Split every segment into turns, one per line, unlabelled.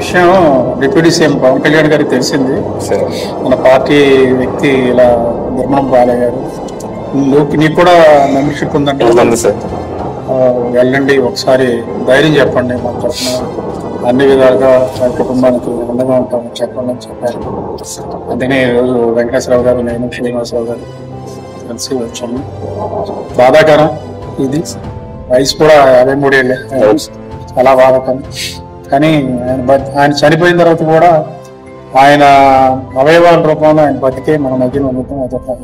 విషయం deputy CM Pawan Kalyan గారికి తెలిసింది. మన పార్టీ వ్యక్తి ఇలా ధర్మం బాలయ్య గారు నీకు కూడా మెంబర్షిప్ ఉందంటే వెళ్ళండి, ఒకసారి ధైర్యం చెప్పండి, మన తరఫున అన్ని విధాలుగా వాళ్ళ కుటుంబానికి అండగా ఉంటామని చెప్పండి అని చెప్పారు. అందుకనే ఈరోజు వెంకటేశ్వరరావు గారు, నేను శ్రీనివాసరావు గారు కలిసి వచ్చాము. బాధాకరం, ఇది వయసు కూడా 53 ఏళ్ళే, చాలా బాధాకరం. కానీ ఆయన చనిపోయిన తర్వాత కూడా ఆయన అవయవాల రూపంలో ఆయన బతికే మన మధ్యలో ఉండటం అదొక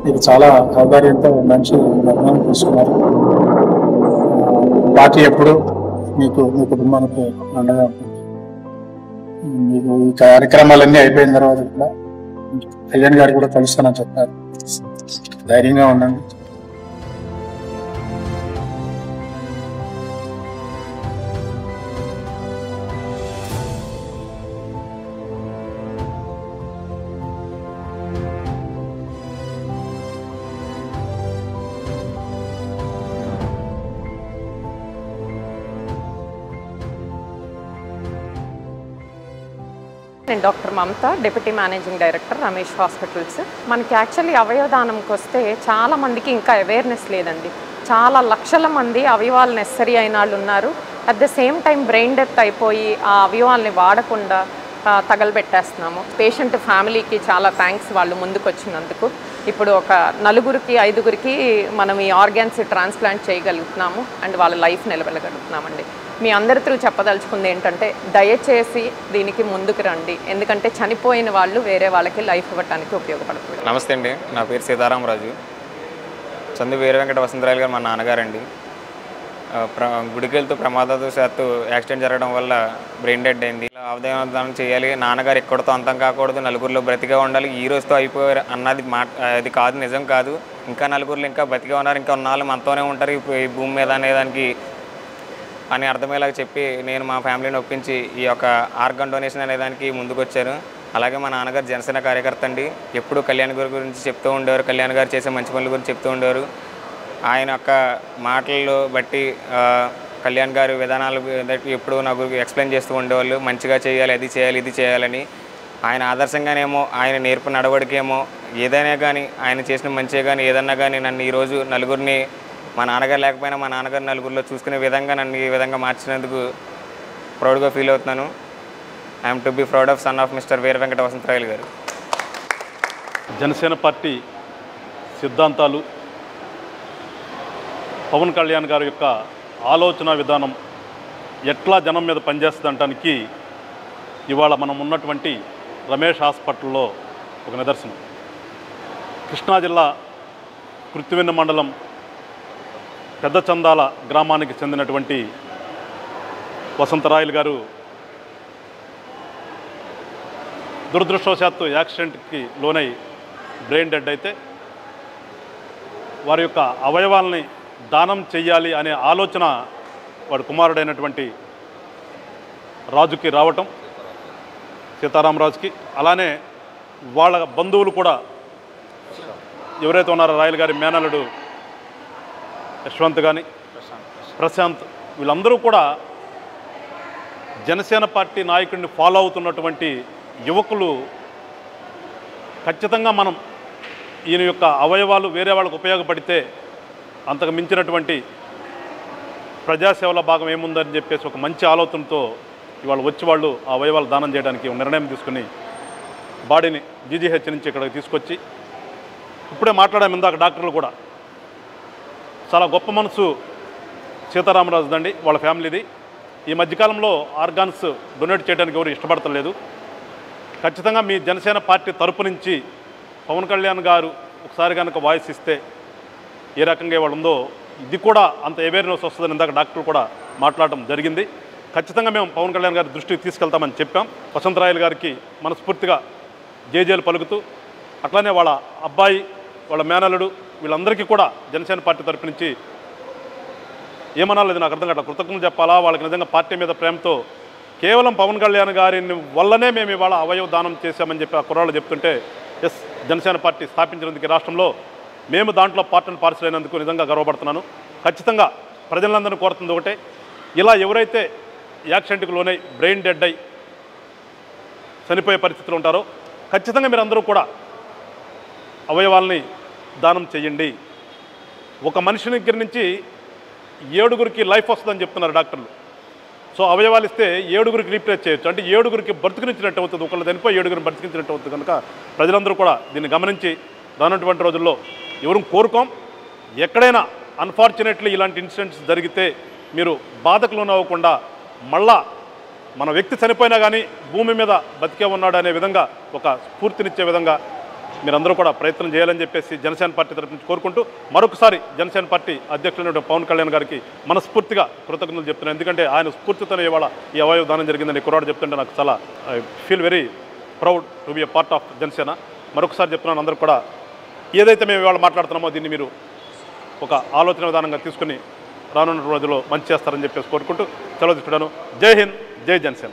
ఇది చాలా ఔదార్యంతో మంచి నిర్ణయం తీసుకున్నారు. పార్టీ ఎప్పుడు మీకు మీ కుటుంబానికి అండగా ఉంటుంది. మీకు ఈ కార్యక్రమాలన్నీ అయిపోయిన తర్వాత కూడా కళ్యాణ్ గారు కూడా కలుస్తానని చెప్పారు. ధైర్యంగా ఉండండి.
నేను doctor Mamata, deputy managing director, Ramesh hospitals. మనకి యాక్చువల్లీ అవయవదానంకి వస్తే చాలామందికి ఇంకా అవేర్నెస్ లేదండి. చాలా లక్షల మంది అవయవాలు నెసరీ అయిన వాళ్ళు ఉన్నారు. At the same time brain death అయిపోయి ఆ అవయవాల్ని వాడకుండా తగలబెట్టేస్తున్నాము. పేషెంట్ ఫ్యామిలీకి చాలా థ్యాంక్స్, వాళ్ళు ముందుకు వచ్చినందుకు. ఇప్పుడు ఒక 4-5 మనం ఈ ఆర్గాన్స్ ట్రాన్స్ప్లాంట్ చేయగలుగుతున్నాము అండ్ వాళ్ళ లైఫ్ నిలబెట్టగలుగుతున్నామండి. మీ అందరి త్రూ చెప్పదలుచుకుంది ఏంటంటే దయచేసి దీనికి ముందుకు రండి, ఎందుకంటే చనిపోయిన వాళ్ళు వేరే వాళ్ళకి లైఫ్ ఇవ్వడానికి ఉపయోగపడుతుంది.
నమస్తే అండి, నా పేరు సీతారామరాజు. చందు వీర వెంకట వసంతరాయలు గారు మా నాన్నగారండి. గుడికి వెళ్తూ ప్రమాదవశాత్తు యాక్సిడెంట్ జరగడం వల్ల బ్రెయిన్ డెడ్ అయింది. అవయవదానం చేయాలి, నాన్నగారు ఎక్కడితో అంతం కాకూడదు, నలుగురిలో బ్రతిగా ఉండాలి, ఈ రోజుతో అయిపోయారు అన్నది అది కాదు, నిజం కాదు. ఇంకా నలుగురిలో ఇంకా బ్రతిగా ఉన్నారు, ఇంకా ఉన్నాళ్ళు మనతోనే ఉంటారు ఈ భూమి మీద అనేదానికి అని అర్థమయ్యేలాగా చెప్పి నేను మా ఫ్యామిలీని ఒప్పించి ఈ యొక్క ఆర్గన్ డొనేషన్ అనేదానికి ముందుకు వచ్చాను. అలాగే మా నాన్నగారు జనసేన కార్యకర్త అండి. ఎప్పుడు కళ్యాణ్ గారి గురించి చెప్తూ ఉండేవారు, కళ్యాణ్ గారు చేసే మంచి పనుల గురించి చెప్తూ ఉండేవారు. ఆయన యొక్క మాటలు బట్టి కళ్యాణ్ గారి విధానాలు ఎప్పుడు నాకు ఎక్స్ప్లెయిన్ చేస్తూ ఉండేవాళ్ళు. మంచిగా చేయాలి, అది చేయాలి, ఇది చేయాలని. ఆయన ఆదర్శంగానేమో, ఆయన నేర్పు నడవడికేమో, ఏదైనా కానీ ఆయన చేసిన మంచిగా కానీ ఏదన్నా కానీ నన్ను ఈరోజు నలుగురిని, మా నాన్నగారు లేకపోయినా మా నాన్నగారు నలుగురిలో చూసుకునే విధంగా నన్ను ఈ విధంగా మార్చినందుకు ప్రౌడ్గా ఫీల్ అవుతున్నాను. I'm to be proud of son of mister Veera Venkata Vasantharayalu garu.
Janasena party సిద్ధాంతాలు, పవన్ కళ్యాణ్ గారి యొక్క ఆలోచన విధానం ఎట్లా జనం మీద పనిచేస్తుందనడానికి ఇవాళ మనం ఉన్నటువంటి రమేష్ హాస్పిటల్లో ఒక నిదర్శనం. కృష్ణా జిల్లా కృత్తివెన్ను మండలం పెద్ద చందాల గ్రామానికి చెందినటువంటి వసంతరాయలు గారు దురదృష్టవశాత్తు యాక్సిడెంట్కి లోనై బ్రెయిన్ డెడ్ అయితే వారి యొక్క అవయవాల్ని దానం చెయ్యాలి అనే ఆలోచన వాడి కుమారుడైనటువంటి రాజుకి రావటం, సీతారామరాజుకి. అలానే వాళ్ళ బంధువులు కూడా ఎవరైతే ఉన్నారో రాయల్ గారి మేనల్లుడు యశ్వంత్ కానీ ప్రశాంత్, వీళ్ళందరూ కూడా జనసేన పార్టీ నాయకుడిని ఫాలో అవుతున్నటువంటి యువకులు. ఖచ్చితంగా మనం ఈయన యొక్క అవయవాలు వేరే వాళ్ళకు ఉపయోగపడితే అంతకు మించినటువంటి ప్రజాసేవల భాగం ఏముందని చెప్పేసి ఒక మంచి ఆలోచనతో ఇవాళ వచ్చి వాళ్ళు ఆ అవయవాలు దానం చేయడానికి నిర్ణయం తీసుకుని బాడీని జీజీహెచ్ నుంచి ఇక్కడికి తీసుకొచ్చి, ఇప్పుడే మాట్లాడాము ఇందాక డాక్టర్లు కూడా, చాలా గొప్ప మనసు సీతారామరాజు అండి వాళ్ళ ఫ్యామిలీది. ఈ మధ్యకాలంలో ఆర్గాన్స్ డొనేట్ చేయడానికి ఎవరు ఇష్టపడతలేదు. ఖచ్చితంగా మీ జనసేన పార్టీ తరపు నుంచి పవన్ కళ్యాణ్ గారు ఒకసారి కనుక వాయిస్ ఇస్తే ఏ రకంగా ఇవాళ ఉందో ఇది కూడా అంత అవేర్నెస్ వస్తుందని ఇందాక డాక్టర్లు కూడా మాట్లాడటం జరిగింది. ఖచ్చితంగా మేము పవన్ కళ్యాణ్ గారి దృష్టికి తీసుకెళ్తామని చెప్పాం. వసంతరాయలు గారికి మనస్ఫూర్తిగా జేజేలు పలుకుతూ, అట్లానే వాళ్ళ అబ్బాయి, వాళ్ళ మేనల్లుడు, వీళ్ళందరికీ కూడా జనసేన పార్టీ తరపు నుంచి ఏమనాలి నాకు అర్థం కావట్లేదు, కృతజ్ఞతలు చెప్పాలా, వాళ్ళకి నిజంగా పార్టీ మీద ప్రేమతో కేవలం పవన్ కళ్యాణ్ గారిని వల్లనే మేము ఇవాళ అవయవ దానం చేశామని చెప్పి ఆ కుర్రాళ్ళు చెప్తుంటే, ఎస్, జనసేన పార్టీ స్థాపించినందుకు రాష్ట్రంలో మేము దాంట్లో పార్టీలు పార్సల్ అయినందుకు నిజంగా గర్వపడుతున్నాను. ఖచ్చితంగా ప్రజలందరినీ కోరుతుంది ఒకటే, ఇలా ఎవరైతే యాక్సిడెంట్కి లోనై బ్రెయిన్ డెడ్ అయి చనిపోయే పరిస్థితులు ఉంటారో ఖచ్చితంగా మీరు అందరూ కూడా అవయవాల్ని దానం చేయండి. ఒక మనిషి దగ్గర నుంచి 7గురికి లైఫ్ వస్తుందని చెప్తున్నారు డాక్టర్లు. సో అవయవాలు ఇస్తే 7గురికి రీప్లేస్ చేయొచ్చు, అంటే 7గురికి బ్రతికించినట్టు అవుతుంది. ఒకళ్ళు చనిపోయి 7గురిని బ్రతికించినట్టు అవుతుంది. కనుక ప్రజలందరూ కూడా దీన్ని గమనించి రానటువంటి రోజుల్లో ఎవరు కోరుకోం, ఎక్కడైనా అన్ఫార్చునేట్లీ ఇలాంటి ఇన్సిడెంట్స్ జరిగితే మీరు బాధకు లోనవ్వకుండా మళ్ళా మన వ్యక్తి చనిపోయినా కానీ భూమి మీద బతికే ఉన్నాడు అనే విధంగా ఒక స్ఫూర్తినిచ్చే విధంగా మీరందరూ కూడా ప్రయత్నం చేయాలని చెప్పేసి జనసేన పార్టీ తరఫు నుంచి కోరుకుంటూ మరొకసారి జనసేన పార్టీ అధ్యక్షులైన పవన్ కళ్యాణ్ గారికి మనస్ఫూర్తిగా కృతజ్ఞతలు చెప్తున్నాను. ఎందుకంటే ఆయన స్ఫూర్తితోనే ఇవాళ ఈ అవయవ దానం జరిగిందని కుర్రాడు చెప్తుంటే నాకు చాలా I feel very proud to be a part of Janasena. మరొకసారి చెప్తున్నాను, అందరూ కూడా ఏదైతే మేము ఇవాళ మాట్లాడుతున్నామో దీన్ని మీరు ఒక ఆలోచన విధానంగా తీసుకుని రానున్న రోజుల్లో మంచి చేస్తారని చెప్పేసి కోరుకుంటూ సెలవు తీసుకుంటాను. జై హింద్, జై జనసేన.